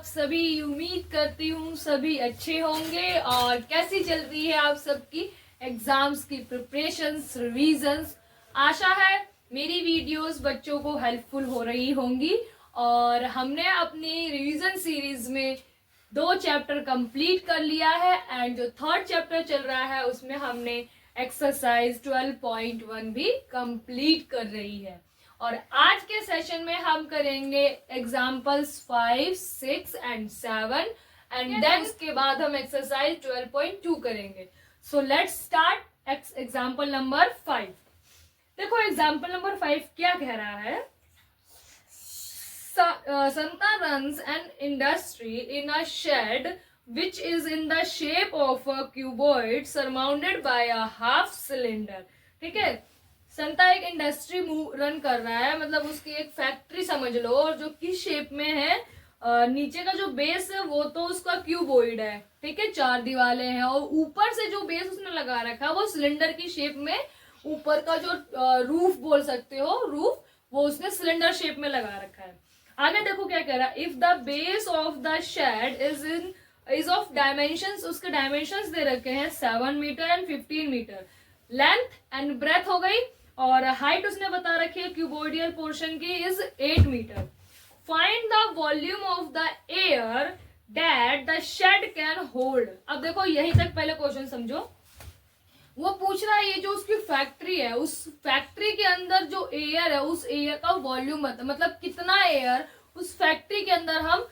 सभी? उम्मीद करती हूँ सभी अच्छे होंगे। और कैसी चल रही है आप सबकी एग्जाम्स की प्रिपरेशंस, रिवीजन्स? आशा है मेरी वीडियोस बच्चों को हेल्पफुल हो रही होंगी। और हमने अपनी रिवीजन सीरीज में 2 चैप्टर कंप्लीट कर लिया है एंड जो 3rd चैप्टर चल रहा है उसमें हमने एक्सरसाइज 12.1 भी कंप्लीट कर रही है। और आज के सेशन में हम करेंगे एग्जाम्पल्स 5, 6 एंड 7 एंड देन उसके बाद हम एक्सरसाइज 12.2 करेंगे। So let's start example number 5। देखो एग्जाम्पल नंबर 5 क्या कह रहा है। Santa runs an industry in a shed which is in the shape of a cuboid surrounded by a half cylinder। ठीक है, संता एक इंडस्ट्री रन कर रहा है, मतलब उसकी एक फैक्ट्री समझ लो, और जो किस शेप में है, नीचे का जो बेस है वो तो उसका क्यूबोइड है, ठीक है, 4 दीवारें हैं, और ऊपर से जो बेस उसने लगा रखा है वो सिलेंडर की शेप में, ऊपर का जो रूफ बोल सकते हो, रूफ, वो उसने सिलेंडर शेप में लगा रखा है। आगे देखो क्या कह रहा है। If the base of the shed is of dimensions, उसके डायमेंशंस दे रखे हैं 7 metre and 15 metre, length and breadth हो गई, और हाइट उसने बता रखी है क्यूबोइडियल पोर्शन की इज 8 metre. Find the volume of the air that the shed can hold. अब देखो यही तक पहले क्वेश्चन समझो। वो पूछ रहा है ये जो उसकी फैक्ट्री है, उस फैक्ट्री के अंदर जो एयर है, उस एयर का वॉल्यूम बता, मतलब कितना एयर उस फैक्ट्री के अंदर हम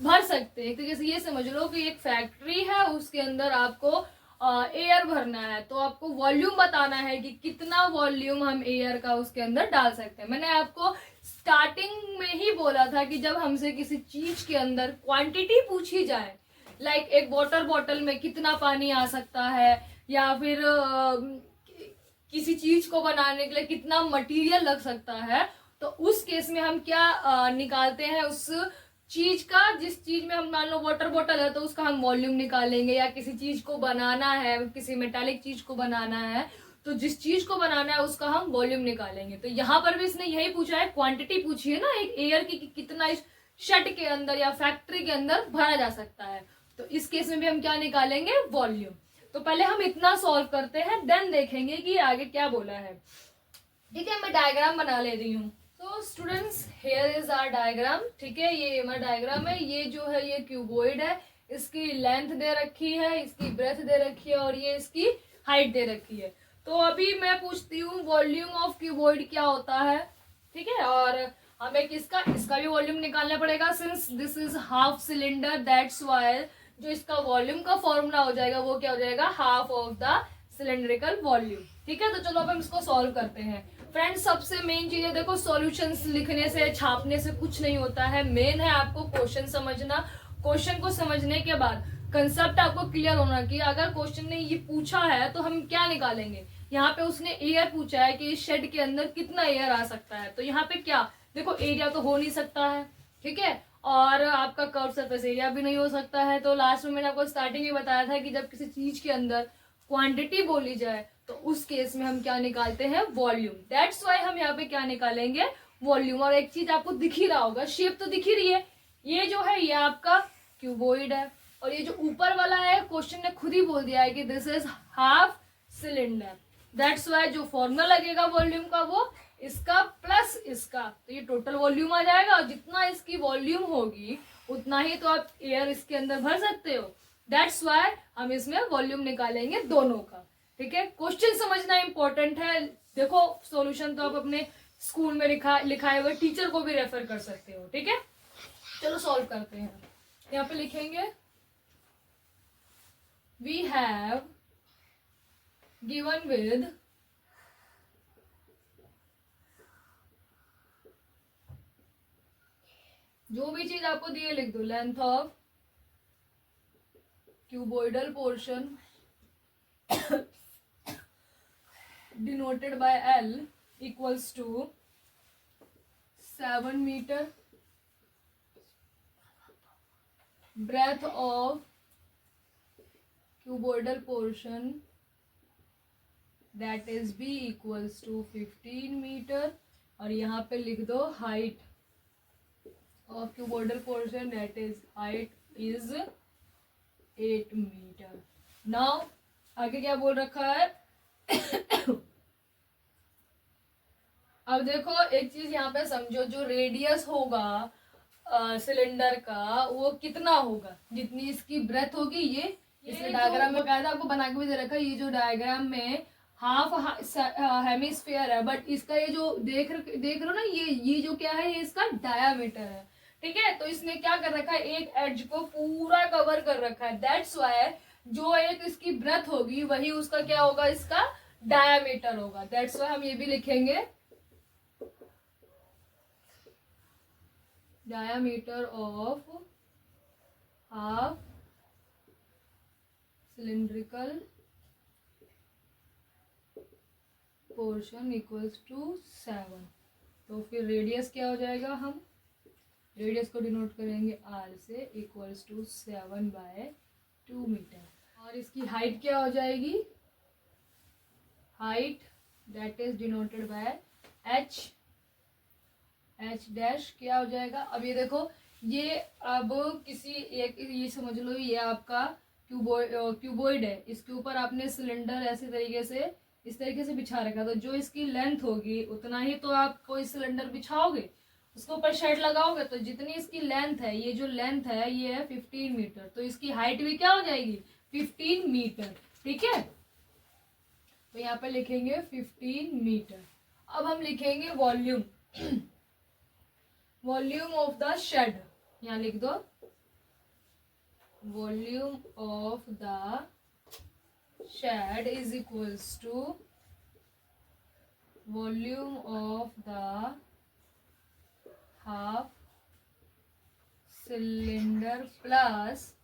भर सकते हैं। तो ये समझ लो कि एक फैक्ट्री है, उसके अंदर आपको एयर भरना है, तो आपको वॉल्यूम बताना है कि कितना वॉल्यूम हम एयर का उसके अंदर डाल सकते हैं। मैंने आपको स्टार्टिंग में ही बोला था कि जब हमसे किसी चीज के अंदर क्वांटिटी पूछी जाए, लाइक एक वाटर बॉटल में कितना पानी आ सकता है, या फिर किसी चीज को बनाने के लिए कितना मटेरियल लग सकता है, तो उस केस में हम क्या निकालते हैं उस चीज का। जिस चीज में हम मान लो वाटर बॉटल है तो उसका हम वॉल्यूम निकालेंगे, या किसी चीज को बनाना है, किसी मेटालिक चीज को बनाना है, तो जिस चीज को बनाना है उसका हम वॉल्यूम निकालेंगे। तो यहाँ पर भी इसने यही पूछा है, क्वांटिटी पूछी है ना एक एयर की, कितना इस शेड के अंदर या फैक्ट्री के अंदर भरा जा सकता है। तो इस केस में भी हम क्या निकालेंगे, वॉल्यूम। तो पहले हम इतना सॉल्व करते हैं, देन देखेंगे कि आगे क्या बोला है। ठीक है, मैं डायग्राम बना ले रही हूँ। तो students, here is our diagram. ठीक है, ये हमारा डायग्राम है। ये जो है ये क्यूबोइड है, इसकी लेंथ दे रखी है, इसकी ब्रेथ दे रखी है, और ये इसकी हाइट दे रखी है। तो अभी मैं पूछती हूँ वॉल्यूम ऑफ क्यूबोइड क्या होता है। ठीक है, और हमें इसका भी वॉल्यूम निकालना पड़ेगा, since this is half cylinder, that's why जो इसका वॉल्यूम का फॉर्मूला हो जाएगा वो क्या हो जाएगा, half of the cylindrical volume. ठीक है, तो चलो अब हम इसको सॉल्व करते हैं। फ्रेंड्स, सबसे मेन चीज है, देखो सॉल्यूशंस लिखने से, छापने से कुछ नहीं होता है। मेन है आपको क्वेश्चन समझना। क्वेश्चन को समझने के बाद कंसेप्ट आपको क्लियर होना कि अगर क्वेश्चन ने ये पूछा है तो हम क्या निकालेंगे। यहाँ पे उसने एयर पूछा है कि इस शेड के अंदर कितना एयर आ सकता है, तो यहाँ पे क्या देखो, एरिया तो हो नहीं सकता है, ठीक है, और आपका कर्व सरफेस एरिया भी नहीं हो सकता है। तो लास्ट में मैंने आपको स्टार्टिंग में बताया था कि जब किसी चीज के अंदर क्वांटिटी बोली जाए तो उस केस में हम क्या निकालते हैं, वॉल्यूम। दैट्स वाई हम यहाँ पे क्या निकालेंगे, वॉल्यूम। और एक चीज आपको दिख ही रहा होगा, शेप तो दिख ही रही है, ये जो है ये आपका क्यूबोइड है, और ये जो ऊपर वाला है क्वेश्चन ने खुद ही बोल दिया है कि this is half cylinder. That's why जो फॉर्मूला लगेगा वॉल्यूम का वो इसका प्लस इसका, तो ये टोटल वॉल्यूम आ जाएगा, और जितना इसकी वॉल्यूम होगी उतना ही तो आप एयर इसके अंदर भर सकते हो। दैट्स वाई हम इसमें वॉल्यूम निकालेंगे दोनों का। ठीक है, क्वेश्चन समझना इंपॉर्टेंट है। देखो सॉल्यूशन तो आप अपने स्कूल में लिखाए हुए टीचर को भी रेफर कर सकते हो। ठीक है, चलो सॉल्व करते हैं। यहाँ पे लिखेंगे वी हैव गिवन विद जो भी चीज आपको दी है लिख दो, length of cuboidal portion denoted by L equals to 7 metre, breadth of cuboidal portion that is B equals to 15 metre, और यहाँ पे लिख दो height of cuboidal portion, that is height is 8 meter. Now आगे क्या बोल रखा है? अब देखो एक चीज यहाँ पे समझो, जो रेडियस होगा सिलेंडर का वो कितना होगा, जितनी इसकी ब्रेथ होगी। ये इसके डायग्राम में कायदा आपको बना के भी दे रखा है। ये जो डायग्राम में हाफ हेमिस्फीयर है, बट इसका ये जो देख रहे हो ना, ये जो क्या है, ये इसका डायामीटर है। ठीक है, तो इसने क्या कर रखा है, एक एड्ज को पूरा कवर कर रखा है। दैट्स वाई जो एक इसकी ब्रेथ होगी वही उसका क्या होगा, इसका डायामीटर होगा। दैट्स वाई हम ये भी लिखेंगे diameter of half cylindrical portion equals to 7। तो फिर रेडियस क्या हो जाएगा, हम रेडियस को डिनोट करेंगे r से, इक्वल्स टू 7/2 मीटर। और इसकी हाइट क्या हो जाएगी, height that is denoted by h dash क्या हो जाएगा। अब ये देखो, ये अब किसी एक, ये समझ लो ये आपका क्यूबॉइड है, इसके ऊपर आपने सिलेंडर ऐसे तरीके से इस तरीके से बिछा रखा, तो जो इसकी लेंथ होगी उतना ही तो आप कोई सिलेंडर बिछाओगे, उसके ऊपर शेड लगाओगे, तो जितनी इसकी लेंथ है, ये जो लेंथ है ये है 15 मीटर, तो इसकी हाइट भी क्या हो जाएगी, 15 मीटर। ठीक है, तो यहाँ पे लिखेंगे 15 मीटर। अब हम लिखेंगे volume, volume of the shed, यहाँ लिख दो volume of the shed is equals to volume of the half cylinder plus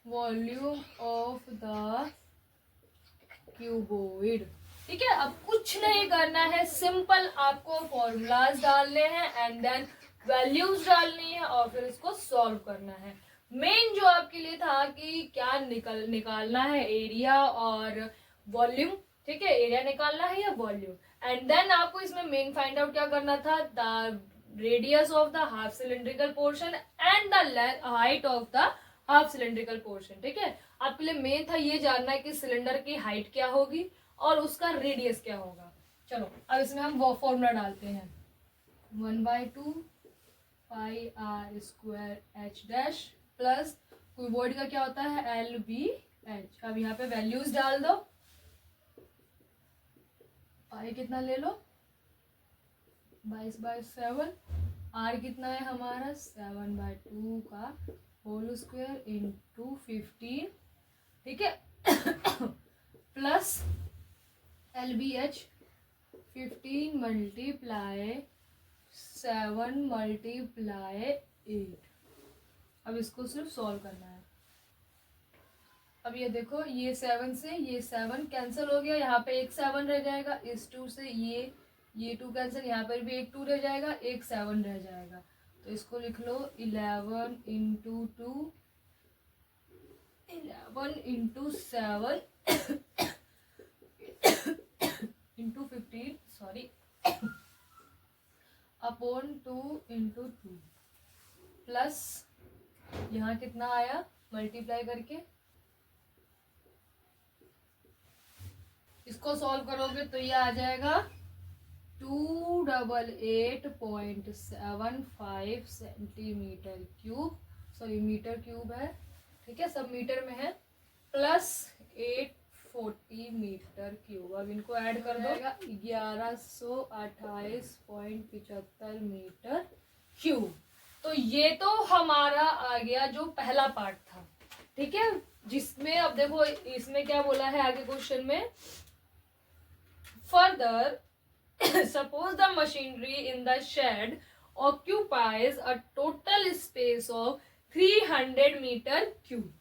volume of the cuboid. ठीक है, अब कुछ नहीं करना है, सिंपल आपको फॉर्मूलाज डालने हैं एंड देन वैल्यूज डालनी है और फिर इसको सॉल्व करना है। मेन जो आपके लिए था कि क्या निकालना है, एरिया और वॉल्यूम। ठीक है, एरिया निकालना है या वॉल्यूम, एंड देन आपको इसमें मेन फाइंड आउट क्या करना था, the radius of the half cylindrical portion and the height of the half cylindrical portion. ठीक है, आपके लिए मेन था ये जानना है कि सिलेंडर की हाइट क्या होगी और उसका रेडियस क्या होगा। चलो अब इसमें हम वो फॉर्मूला डालते हैं, 1/2 पाई r square h dash plus cuboid का क्या होता है, LBH। अब यहाँ पे वैल्यूज डाल दो, पाई कितना ले लो, 22/7, r कितना है हमारा 7/2 का होल स्क्वायर इंटू 15। ठीक है, प्लस LBH 15 मल्टीप्लाई 7 मल्टीप्लाई 8। अब इसको सिर्फ सॉल्व करना है। अब ये देखो, ये 7 से ये 7 कैंसिल हो गया, यहाँ पे एक 7 रह जाएगा, इस 2 से ये 2 कैंसिल, यहाँ पर भी एक 2 रह जाएगा, एक 7 रह जाएगा। तो इसको लिख लो 11 into 2, 11 into 7 into 15, sorry, upon 2 into 2 plus यहाँ कितना आया मल्टीप्लाई करके, इसको सॉल्व करोगे तो ये आ जाएगा 288.75 centimetre cube, sorry metre cube है। ठीक है, सब मीटर में है, प्लस 840 मीटर क्यूब। अब इनको ऐड कर दो, 1128.75 मीटर क्यूब। तो ये तो हमारा आ गया जो पहला पार्ट था। ठीक है, जिसमें अब देखो इसमें क्या बोला है आगे क्वेश्चन में, further suppose the machinery in the shed occupies a total space of 300 meter cube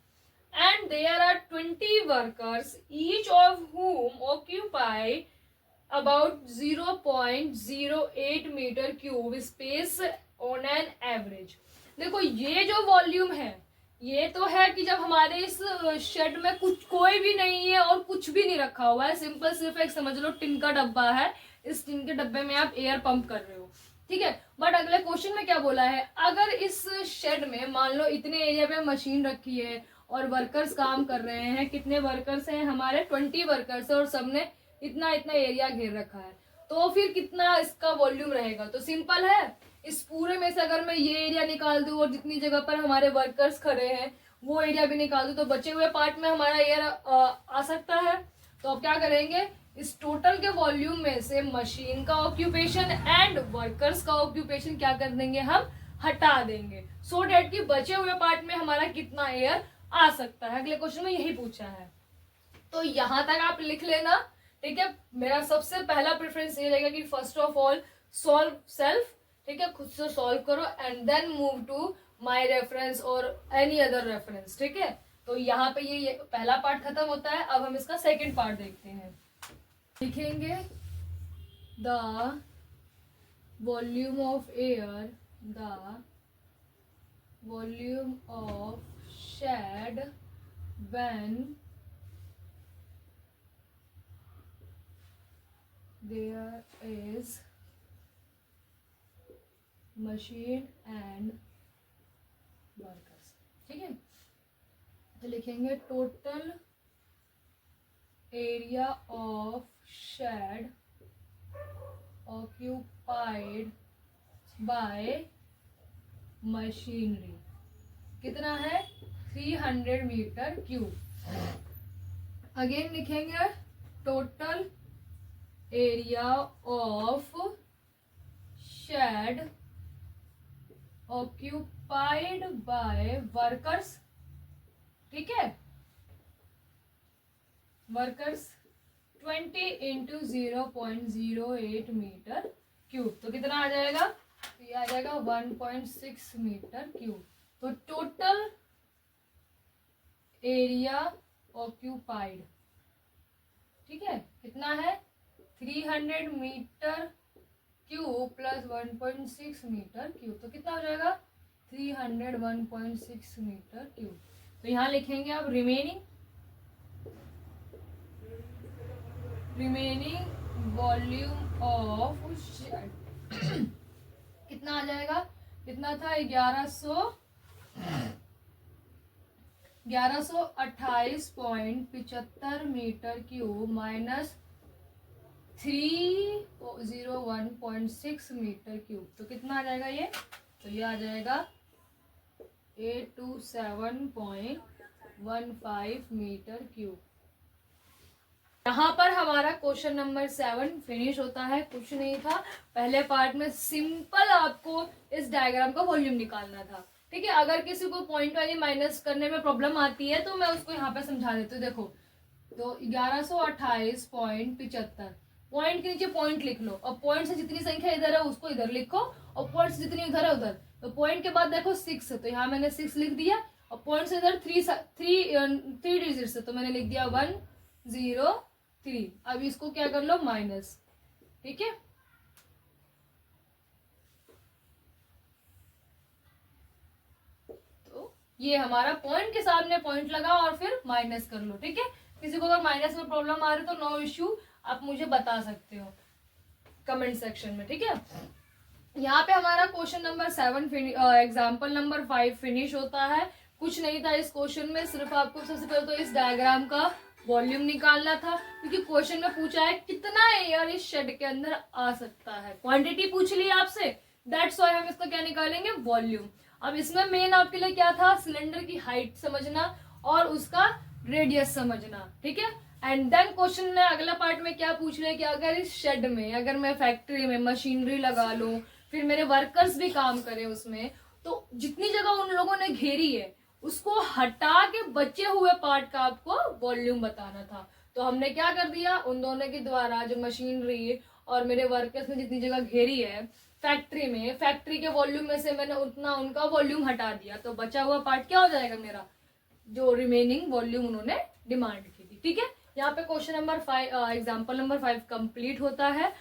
and there are 20 workers, each of whom occupy about 0.08 meter cube space on an average। देखो ये जो वॉल्यूम है, ये तो है कि जब हमारे इस शेड में कुछ कोई भी नहीं है और कुछ भी नहीं रखा हुआ है, सिंपल सिर्फ एक समझ लो टिन का डब्बा है, इस टिन के डब्बे में आप एयर पंप कर रहे हो। ठीक है। बट अगले क्वेश्चन में क्या बोला है, अगर इस शेड में मान लो इतने एरिया पे मशीन रखी है और वर्कर्स काम कर रहे हैं, कितने वर्कर्स हैं हमारे, 20 वर्कर्स है और सबने इतना इतना एरिया घेर रखा है, तो फिर कितना इसका वॉल्यूम रहेगा। तो सिंपल है, इस पूरे में से अगर मैं ये एरिया निकाल दूं और जितनी जगह पर हमारे वर्कर्स खड़े हैं वो एरिया भी निकाल दूं, तो बचे हुए पार्ट में हमारा एयर आ सकता है। तो अब क्या करेंगे, इस टोटल के वॉल्यूम में से मशीन का ऑक्यूपेशन एंड वर्कर्स का ऑक्यूपेशन क्या कर देंगे, हम हटा देंगे, सो डेट कि बचे हुए पार्ट में हमारा कितना एयर आ सकता है। अगले क्वेश्चन में यही पूछा है, तो यहां तक आप लिख लेना, ठीक है। मेरा सबसे पहला प्रेफरेंस ये रहेगा कि first of all solve self, ठीक है, खुद से सॉल्व करो and then move to my reference और एनी अदर रेफरेंस, ठीक है। तो यहाँ पे ये पहला पार्ट खत्म होता है। अब हम इसका सेकंड पार्ट देखते हैं। लिखेंगे the volume of air, the volume of shed when there is machine and workers, ठीक है। तो लिखेंगे total area of shed occupied by machinery कितना है, 300 मीटर क्यूब। अगेन लिखेंगे total area of shed occupied by workers, ठीक है, workers 20 into 0.08 metre cube. तो कितना आ जाएगा, तो ये आ जाएगा 1.6 मीटर क्यूब। तो टोटल एरिया ऑक्यूपाइड, ठीक है, कितना है 300 metre cube plus 1.6 metre cube. तो कितना हो जाएगा 300 1.6 मीटर क्यूब। तो यहाँ लिखेंगे अब रिमेनिंग वॉल्यूम ऑफ शेड कितना आ जाएगा, कितना था 1128.75 metre cube minus 301.6 metre cube. तो कितना आ जाएगा ये, तो ये आ जाएगा 827.15 मीटर क्यूब। यहाँ पर हमारा क्वेश्चन नंबर 7 फिनिश होता है। कुछ नहीं था, पहले पार्ट में सिंपल आपको इस डायग्राम का वॉल्यूम निकालना था, ठीक है। अगर किसी को पॉइंट वाली माइनस करने में प्रॉब्लम आती है तो मैं उसको यहाँ पे समझा देती हूँ। देखो, तो 1128.75 पॉइंट के नीचे पॉइंट लिख लो, और पॉइंट से जितनी संख्या इधर है उसको इधर लिखो, और पॉइंट से जितनी उधर है उधर। तो पॉइंट के बाद देखो 6, तो यहाँ मैंने 6 लिख दिया, और पॉइंट से इधर 3 डिजिट है, तो मैंने लिख दिया 103। अब इसको क्या कर लो, माइनस, ठीक है। तो ये हमारा पॉइंट के सामने पॉइंट लगा और फिर माइनस कर लो, ठीक है। किसी को अगर माइनस में प्रॉब्लम आ रही तो नो इश्यू, आप मुझे बता सकते हो कमेंट सेक्शन में, ठीक है। यहाँ पे हमारा question number 7 example number 5 finish होता है। कुछ नहीं था इस क्वेश्चन में, सिर्फ आपको सबसे पहले तो इस डायग्राम का वॉल्यूम निकालना था, क्योंकि क्वेश्चन में पूछा है कितना एयर इस शेड के अंदर आ सकता है। क्वांटिटी पूछ ली आपसे, दैट्स व्हाई हम इसका क्या निकालेंगे, वॉल्यूम। अब इसमें मेन आपके लिए क्या था, सिलेंडर की हाइट समझना और उसका रेडियस समझना, ठीक है। एंड देन क्वेश्चन ने अगला पार्ट में क्या पूछ रहे हैं कि अगर इस शेड में, अगर मैं फैक्ट्री में मशीनरी लगा लूं, फिर मेरे वर्कर्स भी काम करें उसमें, तो जितनी जगह उन लोगों ने घेरी है उसको हटा के बचे हुए पार्ट का आपको वॉल्यूम बताना था। तो हमने क्या कर दिया, उन दोनों के द्वारा जो मशीनरी और मेरे वर्कर्स ने जितनी जगह घेरी है फैक्ट्री में, फैक्ट्री के वॉल्यूम में से मैंने उतना उनका वॉल्यूम हटा दिया, तो बचा हुआ पार्ट क्या हो जाएगा मेरा, जो रिमेनिंग वॉल्यूम उन्होंने डिमांड की थी, ठीक है। यहाँ पे question number 5 example number 5 complete होता है।